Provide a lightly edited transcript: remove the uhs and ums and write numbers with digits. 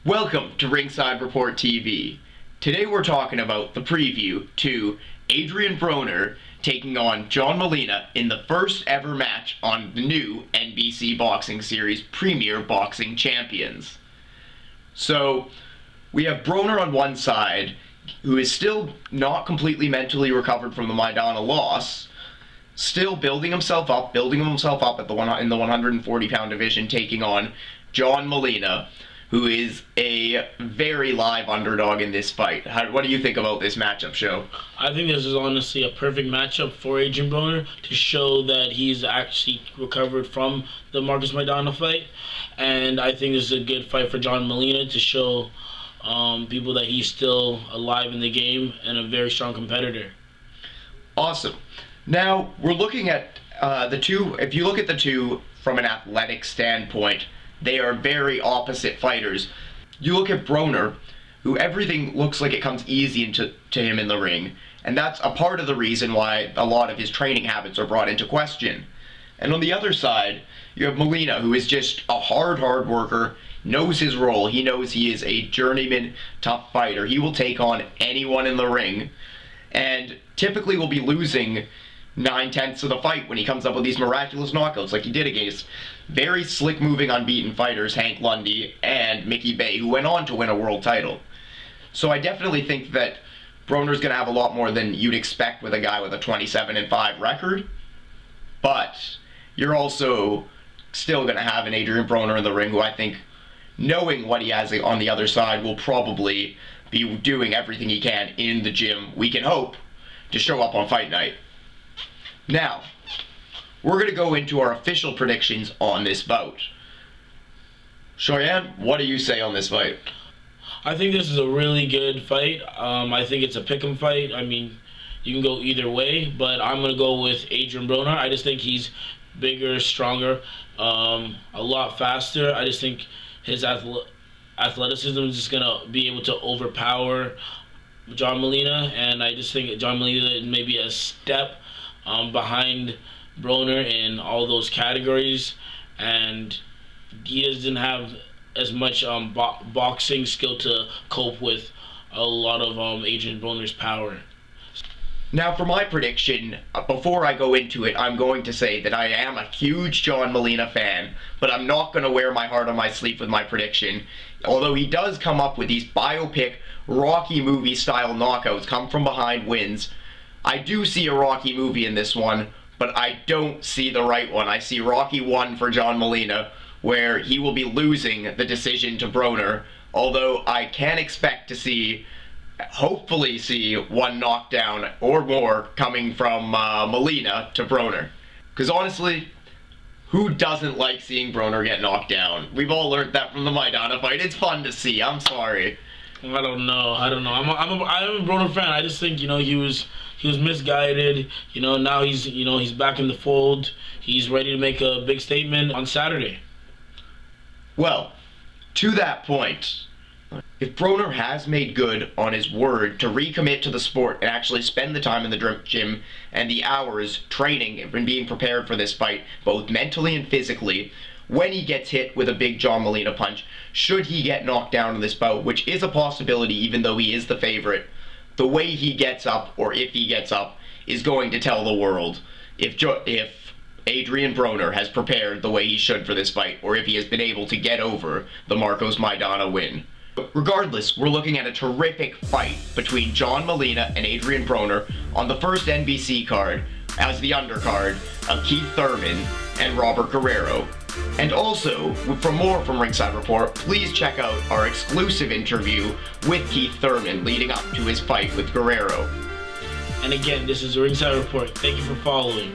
Welcome to Ringside Report TV. Today we're talking about the preview to Adrien Broner taking on John Molina in the first ever match on the new NBC Boxing Series Premier Boxing Champions. So, we have Broner on one side, who is still not completely mentally recovered from the Maidana loss, still building himself up in the 140-pound division, taking on John Molina, who is a very live underdog in this fight. What do you think about this matchup, Show? I think this is honestly a perfect matchup for Adrien Broner to show that he's actually recovered from the Marcus Maidana fight. And I think this is a good fight for John Molina to show people that he's still alive in the game and a very strong competitor. Awesome. Now, we're looking at the two. If you look at the two from an athletic standpoint, they are very opposite fighters. You look at Broner, who everything looks like it comes easy to him in the ring, and that's a part of the reason why a lot of his training habits are brought into question. And on the other side, you have Molina, who is just a hard worker, knows his role. He knows he is a journeyman, tough fighter. He will take on anyone in the ring, and typically will be losing 9/10 of the fight when he comes up with these miraculous knockouts like he did against very slick moving unbeaten fighters Hank Lundy and Mickey Bay, who went on to win a world title. So I definitely think that Broner's going to have a lot more than you'd expect with a guy with a 27-5 record, but you're also still going to have an Adrien Broner in the ring who I think, knowing what he has on the other side, will probably be doing everything he can in the gym, we can hope, to show up on fight night. Now, we're going to go into our official predictions on this bout. Cheyenne, what do you say on this fight? I think this is a really good fight. I think it's a pick'em fight. I mean, you can go either way, but I'm going to go with Adrien Broner. I just think he's bigger, stronger, a lot faster. I just think his athleticism is just going to be able to overpower John Molina, and I just think John Molina may be a step behind Broner in all those categories, and he doesn't have as much boxing skill to cope with a lot of Adrien Broner's power. Now for my prediction, before I go into it, I'm going to say that I am a huge John Molina fan, but I'm not going to wear my heart on my sleeve with my prediction. Although he does come up with these biopic, Rocky movie style knockouts, come from behind wins, I do see a Rocky movie in this one, but I don't see the right one. I see Rocky 1 for John Molina, where he will be losing the decision to Broner, although I can expect to hopefully see one knockdown or more coming from Molina to Broner. Because honestly, who doesn't like seeing Broner get knocked down? We've all learned that from the Maidana fight. It's fun to see. I'm sorry. I don't know. I'm a Broner fan. I just think, he was misguided. Now he's back in the fold. He's ready to make a big statement on Saturday. Well, to that point, if Broner has made good on his word to recommit to the sport and actually spend the time in the gym and the hours training and being prepared for this fight, both mentally and physically, when he gets hit with a big John Molina punch, should he get knocked down in this bout, which is a possibility even though he is the favorite, the way he gets up, or if he gets up, is going to tell the world if Adrien Broner has prepared the way he should for this fight, or if he has been able to get over the Marcos Maidana win. Regardless, we're looking at a terrific fight between John Molina and Adrien Broner on the first NBC card as the undercard of Keith Thurman and Robert Guerrero. And also, for more from Ringside Report, please check out our exclusive interview with Keith Thurman leading up to his fight with Guerrero. And again, this is Ringside Report. Thank you for following.